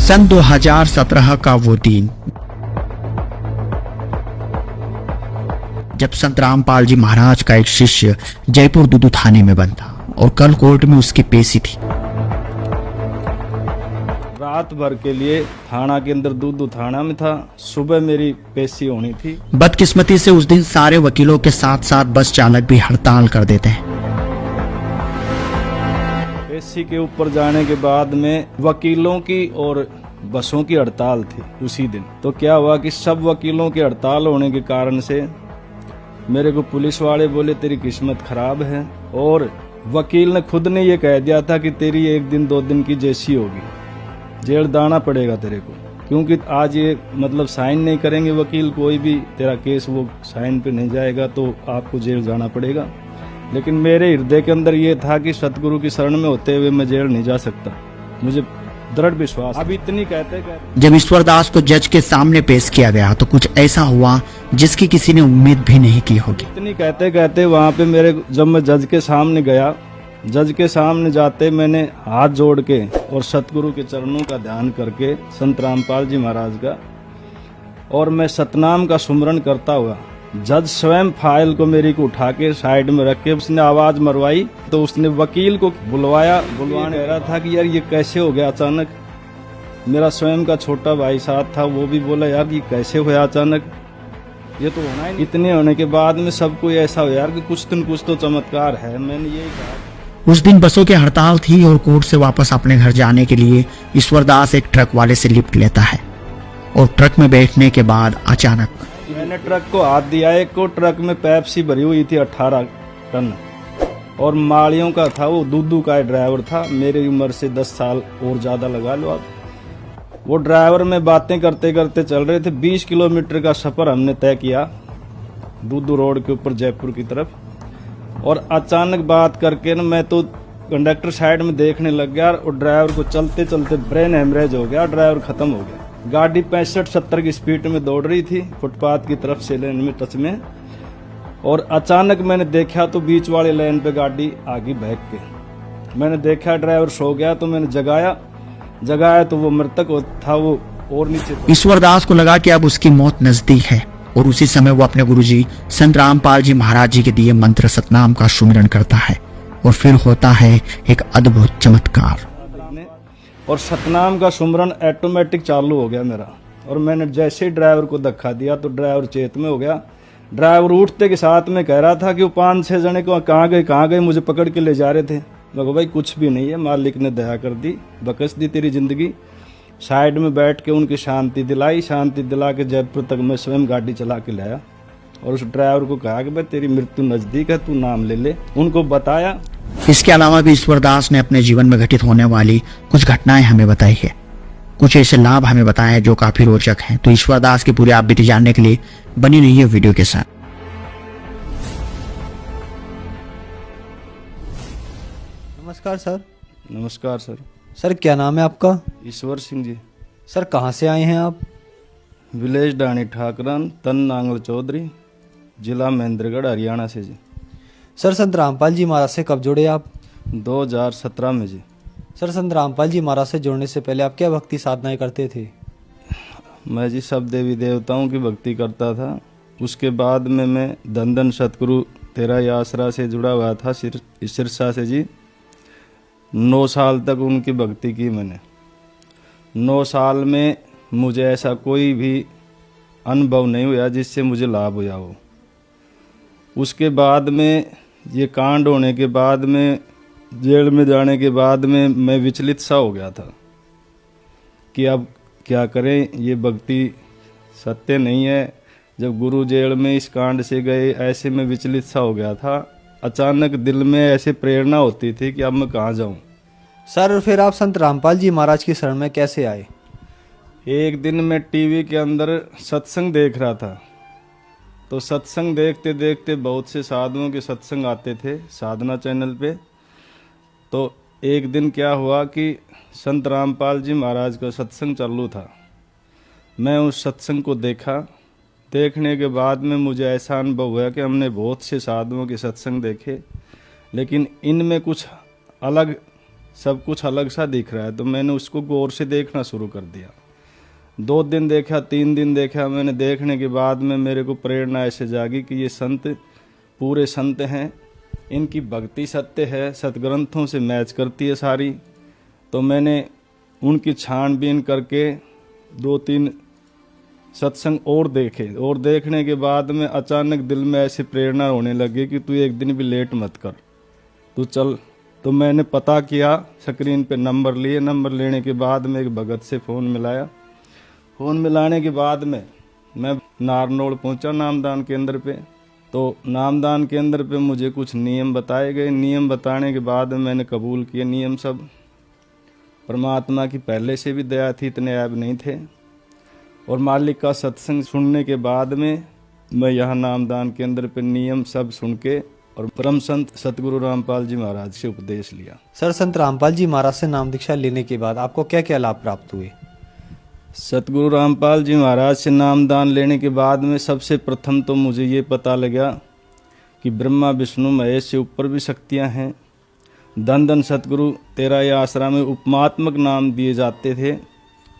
सन 2017 का वो दिन जब संत रामपाल जी महाराज का एक शिष्य जयपुर दूदू थाने में बंद था और कल कोर्ट में उसकी पेशी थी। रात भर के लिए थाना के अंदर दूदू थाना में था, सुबह मेरी पेशी होनी थी। बदकिस्मती से उस दिन सारे वकीलों के साथ साथ बस चालक भी हड़ताल कर देते हैं। पेशी के ऊपर जाने के बाद में वकीलों की और बसों की हड़ताल थी उसी दिन। तो क्या हुआ कि सब वकीलों की हड़ताल होने के कारण से मेरे को पुलिस वाले बोले तेरी किस्मत खराब है, और वकील ने खुद ने ये कह दिया था कि तेरी 1 दिन 2 दिन की जेसी होगी, जेल दाना पड़ेगा तेरे को, क्योंकि आज ये मतलब साइन नहीं करेंगे वकील, कोई भी तेरा केस वो साइन पे नहीं जाएगा तो आपको जेल जाना पड़ेगा। लेकिन मेरे हृदय के अंदर ये था कि सतगुरु की शरण में होते हुए मैं जेल नहीं जा सकता, मुझे दृढ़ विश्वास। अब इतनी कहते जब ईश्वरदास को जज के सामने पेश किया गया तो कुछ ऐसा हुआ जिसकी किसी ने उम्मीद भी नहीं की होगी। इतनी कहते वहां पे मेरे जब मैं जज के सामने गया, जज के सामने जाते मैंने हाथ जोड़ के और सतगुरु के चरणों का ध्यान करके संत रामपाल जी महाराज का, और मैं सतनाम का सुमरन करता हुआ, जज स्वयं फाइल को मेरी को उठा के साइड में रख के उसने आवाज मरवाई तो उसने वकील को बुलवाने कह रहा था कि यार ये कैसे हो गया अचानक। मेरा स्वयं का छोटा भाई साथ था, वो भी बोला यार ये कैसे हुआ अचानक, ये तो होना ही। इतने होने के बाद में सबको ऐसा हो यार कि कुछ तो चमत्कार है। मैंने यही कहा। उस दिन बसों की हड़ताल थी और कोर्ट से वापस अपने घर जाने के लिए ईश्वरदास एक ट्रक वाले से लिफ्ट लेता है और ट्रक में बैठने के बाद अचानक मैंने ट्रक को हाथ दिया। एक को ट्रक में पेप्सी भरी हुई थी 18 टन, और माड़ियों का था, वो दूदू का ड्राइवर था, मेरी उम्र से 10 साल और ज्यादा लगा लो आप। वो ड्राइवर में बातें करते करते चल रहे थे। 20 किलोमीटर का सफर हमने तय किया दूदू रोड के ऊपर जयपुर की तरफ, और अचानक बात करके ना मैं तो कंडक्टर साइड में देखने लग गया और ड्राइवर को चलते चलते ब्रेन हेमरेज हो गया, ड्राइवर खत्म हो गया। गाड़ी 65-70 की स्पीड में दौड़ रही थी फुटपाथ की तरफ से लेन में टच में, और अचानक मैंने देखा तो बीच वाले लेन पे गाड़ी आगे भाग के। मैंने देखा ड्राइवर सो गया तो मैंने जगाया तो वो मृतक था, वो और नीचे। ईश्वरदास को लगा कि अब उसकी मौत नजदीक है और उसी समय वो अपने गुरुजी संत रामपाल जी महाराज जी के दिए मंत्र सतनाम का सुमिरन करता है और फिर होता है एक अद्भुत चमत्कार। और सतनाम का सुमरन ऑटोमेटिक चालू हो गया मेरा, और मैंने जैसे ही ड्राइवर को धक्का दिया तो ड्राइवर चेत में हो गया। ड्राइवर उठते के साथ में कह रहा था कि वो 5-6 जने को कहाँ गए, मुझे पकड़ के ले जा रहे थे। मैं कहा भाई कुछ भी नहीं है, मालिक ने दया कर दी, बख्श दी तेरी जिंदगी। साइड में बैठ के उनकी शांति दिला के जयपुर तक मैं स्वयं गाड़ी चला के लाया, और उस ड्राइवर को कहा कि भाई तेरी मृत्यु नजदीक है, तू नाम ले ले। उनको बताया। इसके अलावा भी ईश्वरदास ने अपने जीवन में घटित होने वाली कुछ घटनाएं हमें बताई है, कुछ ऐसे लाभ हमें बताए हैं जो काफी रोचक हैं। तो ईश्वरदास की पूरी आप बीती जानने के लिए बनी रहिए वीडियो के साथ। नमस्कार सर। नमस्कार सर। सर क्या नाम है आपका? ईश्वर सिंह जी। सर कहाँ से आए हैं आप? विलेज डाणी ठाकरन, तन नांगल चौधरी, जिला महेंद्रगढ़, हरियाणा से जी। सर संत रामपाल जी महाराज से कब जुड़े आप? 2017 में जी। सर संत रामपाल जी महाराज से जुड़ने से पहले आप क्या भक्ति साधनाएं करते थे? मैं जी सब देवी देवताओं की भक्ति करता था। उसके बाद में मैं धन सतगुरु तेरा आसरा से जुड़ा हुआ था सिरसा से जी। 9 साल तक उनकी भक्ति की मैंने। 9 साल में मुझे ऐसा कोई भी अनुभव नहीं हुआ जिससे मुझे लाभ हुआ हो। उसके बाद में ये कांड होने के बाद में, जेल में जाने के बाद में मैं विचलित सा हो गया था कि अब क्या करें, ये भक्ति सत्य नहीं है। जब गुरु जेल में इस कांड से गए, ऐसे में विचलित सा हो गया था। अचानक दिल में ऐसे प्रेरणा होती थी कि अब मैं कहाँ जाऊं। सर फिर आप संत रामपाल जी महाराज की शरण में कैसे आए? एक दिन मैं टीवी के अंदर सत्संग देख रहा था, तो सत्संग देखते देखते बहुत से साधुओं के सत्संग आते थे साधना चैनल पे। तो एक दिन क्या हुआ कि संत रामपाल जी महाराज का सत्संग चालू था। मैं उस सत्संग को देखा। देखने के बाद में मुझे ऐसा अनुभव हुआ कि हमने बहुत से साधुओं के सत्संग देखे, लेकिन इनमें कुछ अलग सब कुछ अलग सा दिख रहा है। तो मैंने उसको गौर से देखना शुरू कर दिया। 2 दिन देखा, 3 दिन देखा। मैंने देखने के बाद में मेरे को प्रेरणा ऐसे जागी कि ये संत पूरे संत हैं, इनकी भक्ति सत्य है, सतग्रंथों से मैच करती है सारी। तो मैंने उनकी छानबीन करके 2-3 सत्संग और देखे, और देखने के बाद में अचानक दिल में ऐसी प्रेरणा होने लगी कि तू एक दिन भी लेट मत कर, तू चल। तो मैंने पता किया, स्क्रीन पे नंबर लिए। नंबर लेने के बाद में एक भगत से फ़ोन मिलाया। फ़ोन मिलाने के बाद में मैं नारनौल पहुंचा नामदान केंद्र पे। तो नामदान केंद्र पे मुझे कुछ नियम बताए गए। नियम बताने के बाद मैंने कबूल किए नियम सब। परमात्मा की पहले से भी दया थी, इतने ऐब नहीं थे। और मालिक का सत्संग सुनने के बाद में मैं यहाँ नामदान केंद्र पे नियम सब सुन के और परम संत सतगुरु रामपाल जी महाराज से उपदेश लिया। सर, संत रामपाल जी महाराज से नाम दीक्षा लेने के बाद आपको क्या क्या लाभ प्राप्त हुए? सतगुरु रामपाल जी महाराज से नामदान लेने के बाद में सबसे प्रथम तो मुझे ये पता लगा कि ब्रह्मा विष्णु महेश से ऊपर भी शक्तियाँ हैं। धन धन सतगुरु तेरा ये आश्रम में उपमात्मक नाम दिए जाते थे।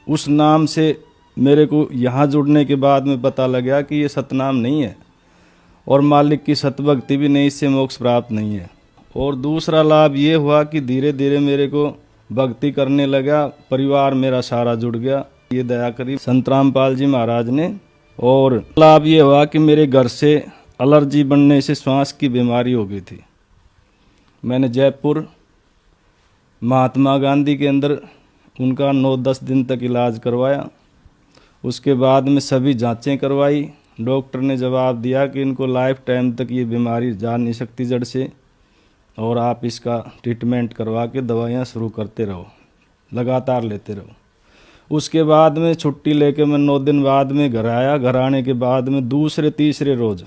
उस नाम से मेरे को यहाँ जुड़ने के बाद में पता लगा कि ये सतनाम नहीं है और मालिक की सतभक्ति भी नहीं, इससे मोक्ष प्राप्त नहीं है। और दूसरा लाभ ये हुआ कि धीरे धीरे मेरे को भक्ति करने लगा, परिवार मेरा सारा जुड़ गया। ये दया करी संत रामपाल जी महाराज ने। और लाभ ये हुआ कि मेरे घर से एलर्जी बनने से श्वास की बीमारी हो गई थी। मैंने जयपुर महात्मा गांधी के अंदर उनका 9-10 दिन तक इलाज करवाया। उसके बाद में सभी जांचें करवाई। डॉक्टर ने जवाब दिया कि इनको लाइफ टाइम तक ये बीमारी जा नहीं सकती जड़ से, और आप इसका ट्रीटमेंट करवा के दवाइयाँ शुरू करते रहो, लगातार लेते रहो। उसके बाद में छुट्टी लेके मैं 9 दिन बाद में घर आया। घर आने के बाद में दूसरे तीसरे रोज़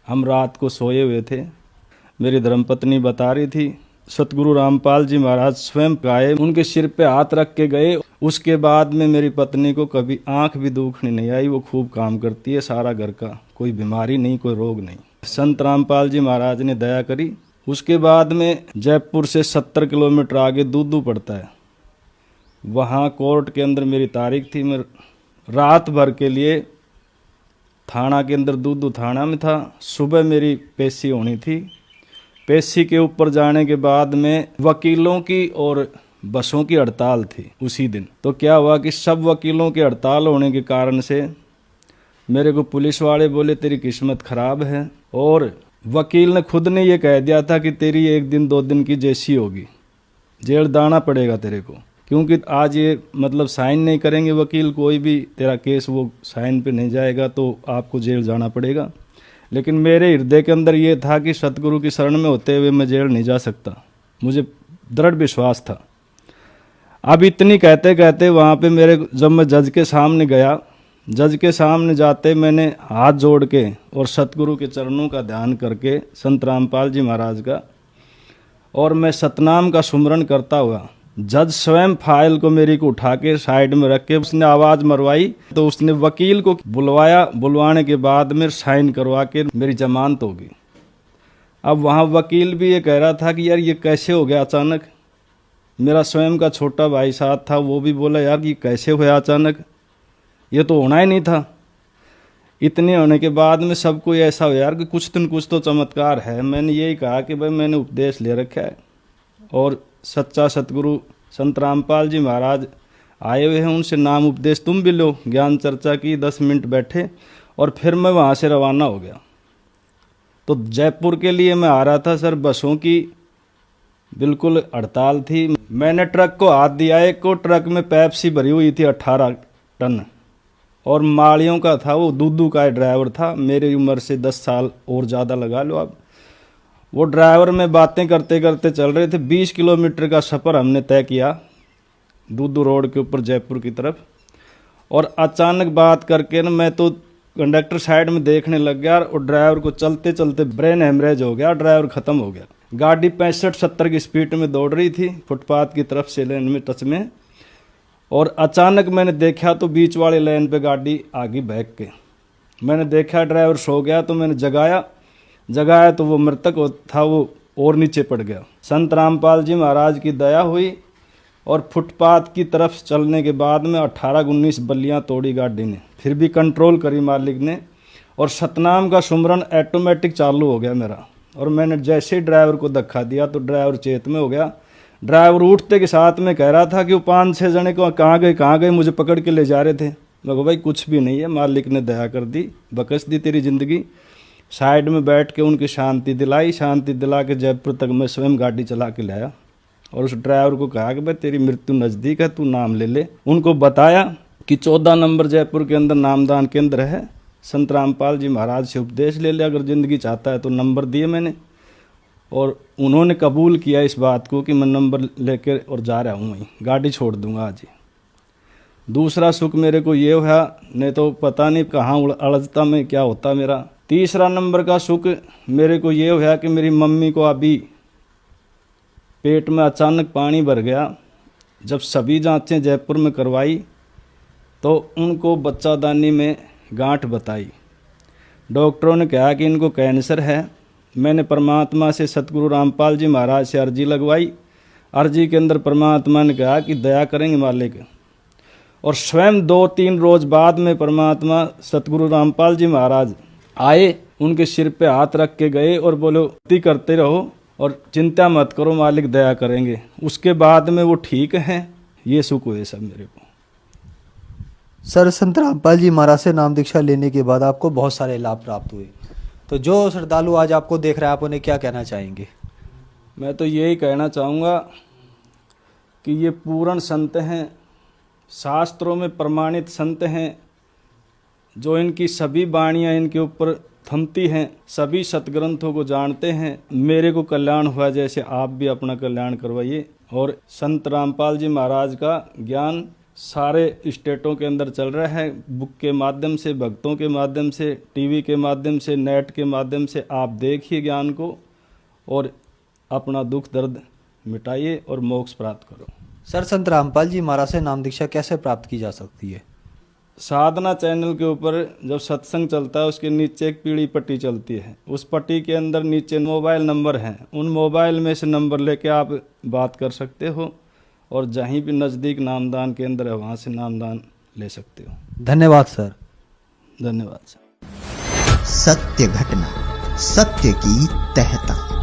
हम रात को सोए हुए थे। मेरी धर्मपत्नी बता रही थी, सतगुरु रामपाल जी महाराज स्वयं आए, उनके सिर पे हाथ रख के गए। उसके बाद में मेरी पत्नी को कभी आंख भी दुखनी नहीं आई। वो खूब काम करती है, सारा घर का, कोई बीमारी नहीं, कोई रोग नहीं। संत रामपाल जी महाराज ने दया करी। उसके बाद में जयपुर से 70 किलोमीटर आगे दूदू पड़ता है, वहाँ कोर्ट के अंदर मेरी तारीख थी। मैं रात भर के लिए थाना के अंदर दूदू थाना में था। सुबह मेरी पेशी होनी थी। पेशी के ऊपर जाने के बाद में वकीलों की और बसों की हड़ताल थी उसी दिन। तो क्या हुआ कि सब वकीलों की हड़ताल होने के कारण से मेरे को पुलिस वाले बोले तेरी किस्मत खराब है, और वकील ने खुद ने ये कह दिया था कि तेरी 1 दिन 2 दिन की जेसी होगी, जेल दाना पड़ेगा तेरे को, क्योंकि आज ये मतलब साइन नहीं करेंगे वकील, कोई भी तेरा केस वो साइन पे नहीं जाएगा तो आपको जेल जाना पड़ेगा। लेकिन मेरे हृदय के अंदर ये था कि सतगुरु की शरण में होते हुए मैं जेल नहीं जा सकता, मुझे दृढ़ विश्वास था। अब इतनी कहते कहते वहाँ पे जब मैं जज के सामने गया, जज के सामने जाते मैंने हाथ जोड़ के और सतगुरु के चरणों का ध्यान करके संत रामपाल जी महाराज का, और मैं सतनाम का सुमरण करता हुआ, जज स्वयं फाइल को मेरी को उठा के साइड में रख के उसने आवाज़ मरवाई। तो उसने वकील को बुलवाया। बुलवाने के बाद में साइन करवा के मेरी जमानत हो गई। अब वहाँ वकील भी ये कह रहा था कि यार ये कैसे हो गया अचानक। मेरा स्वयं का छोटा भाई साथ था, वो भी बोला यार ये कैसे हुआ अचानक, ये तो होना ही नहीं था। इतने होने के बाद में सबको ऐसा हो यार कि कुछ दिन कुछ तो चमत्कार है। मैंने यही कहा कि भाई मैंने उपदेश ले रखा है और सच्चा सतगुरु संत रामपाल जी महाराज आए हुए हैं, उनसे नाम उपदेश तुम भी लो। ज्ञान चर्चा की, 10 मिनट बैठे और फिर मैं वहाँ से रवाना हो गया। तो जयपुर के लिए मैं आ रहा था सर, बसों की बिल्कुल हड़ताल थी। मैंने ट्रक को हाथ दिया, एक को ट्रक में पेप्सी भरी हुई थी 18 टन, और माड़ियों का था, वो दूदू का ड्राइवर था, मेरी उम्र से 10 साल और ज़्यादा लगा लो आप। वो ड्राइवर में बातें करते करते चल रहे थे। 20 किलोमीटर का सफ़र हमने तय किया दूदू रोड के ऊपर जयपुर की तरफ। और अचानक बात करके ना मैं तो कंडक्टर साइड में देखने लग गया और ड्राइवर को चलते चलते ब्रेन हेमरेज हो गया, ड्राइवर ख़त्म हो गया। गाड़ी 65-70 की स्पीड में दौड़ रही थी फुटपाथ की तरफ से लेन में टच में, और अचानक मैंने देखा तो बीच वाले लेन पे गाड़ी आगे बहक के। मैंने देखा ड्राइवर सो गया तो मैंने जगाया तो वो मृतक था, वो और नीचे पड़ गया। संत रामपाल जी महाराज की दया हुई और फुटपाथ की तरफ चलने के बाद में 18-19 बल्लियां तोड़ी गाड़ी ने, फिर भी कंट्रोल करी मालिक ने, और सतनाम का सुमरन ऑटोमेटिक चालू हो गया मेरा। और मैंने जैसे ही ड्राइवर को धक्का दिया तो ड्राइवर चेत में हो गया। ड्राइवर उठते के साथ में कह रहा था कि वो 5-6 जने को कहाँ गए, मुझे पकड़ के ले जा रहे थे। मैं कहा भाई कुछ भी नहीं है, मालिक ने दया कर दी, बकस दी तेरी ज़िंदगी। साइड में बैठ के उनकी शांति दिला के जयपुर तक मैं स्वयं गाड़ी चला के लाया। और उस ड्राइवर को कहा कि भाई तेरी मृत्यु नज़दीक है, तू नाम ले ले। उनको बताया कि 14 नंबर जयपुर के अंदर नामदान केंद्र है, संत रामपाल जी महाराज से उपदेश ले ले, अगर ज़िंदगी चाहता है तो नंबर दिए मैंने। और उन्होंने कबूल किया इस बात को कि मैं नंबर लेकर और जा रहा हूँ, वहीं गाड़ी छोड़ दूंगा आज ही। दूसरा सुख मेरे को ये हुआ, नहीं तो पता नहीं कहाँ अड़जता में क्या होता मेरा। तीसरा नंबर का सुख मेरे को ये हुआ कि मेरी मम्मी को अभी पेट में अचानक पानी भर गया। जब सभी जांचें जयपुर में करवाई तो उनको बच्चादानी में गांठ बताई। डॉक्टरों ने कहा कि इनको कैंसर है। मैंने परमात्मा से सतगुरु रामपाल जी महाराज से अर्जी लगवाई। अर्जी के अंदर परमात्मा ने कहा कि दया करेंगे मालिक। और स्वयं 2-3 रोज बाद में परमात्मा सतगुरु रामपाल जी महाराज आए, उनके सिर पे हाथ रख के गए और बोले भक्ति करते रहो और चिंता मत करो, मालिक दया करेंगे। उसके बाद में वो ठीक हैं। ये सुख हुए सब मेरे को। सर, संत रामपाल जी महाराज से नाम दीक्षा लेने के बाद आपको बहुत सारे लाभ प्राप्त हुए, तो जो श्रद्धालु आज आपको देख रहे हैं आप उन्हें क्या कहना चाहेंगे? मैं तो यही कहना चाहूँगा कि ये पूर्ण संत हैं, शास्त्रों में प्रमाणित संत हैं, जो इनकी सभी वाणियाँ इनके ऊपर थमती हैं, सभी सतग्रंथों को जानते हैं। मेरे को कल्याण हुआ जैसे आप भी अपना कल्याण करवाइए। और संत रामपाल जी महाराज का ज्ञान सारे स्टेटों के अंदर चल रहा है, बुक के माध्यम से, भक्तों के माध्यम से, टीवी के माध्यम से, नेट के माध्यम से। आप देखिए ज्ञान को और अपना दुख दर्द मिटाइए और मोक्ष प्राप्त करो। सर, संत रामपाल जी महाराज से नाम दीक्षा कैसे प्राप्त की जा सकती है? साधना चैनल के ऊपर जब सत्संग चलता है उसके नीचे एक पीली पट्टी चलती है, उस पट्टी के अंदर नीचे मोबाइल नंबर हैं, उन मोबाइल में से नंबर लेके आप बात कर सकते हो और जहीं भी नज़दीक नामदान केंद्र है वहाँ से नामदान ले सकते हो। धन्यवाद सर। धन्यवाद सर। सत्य घटना, सत्य की तहता।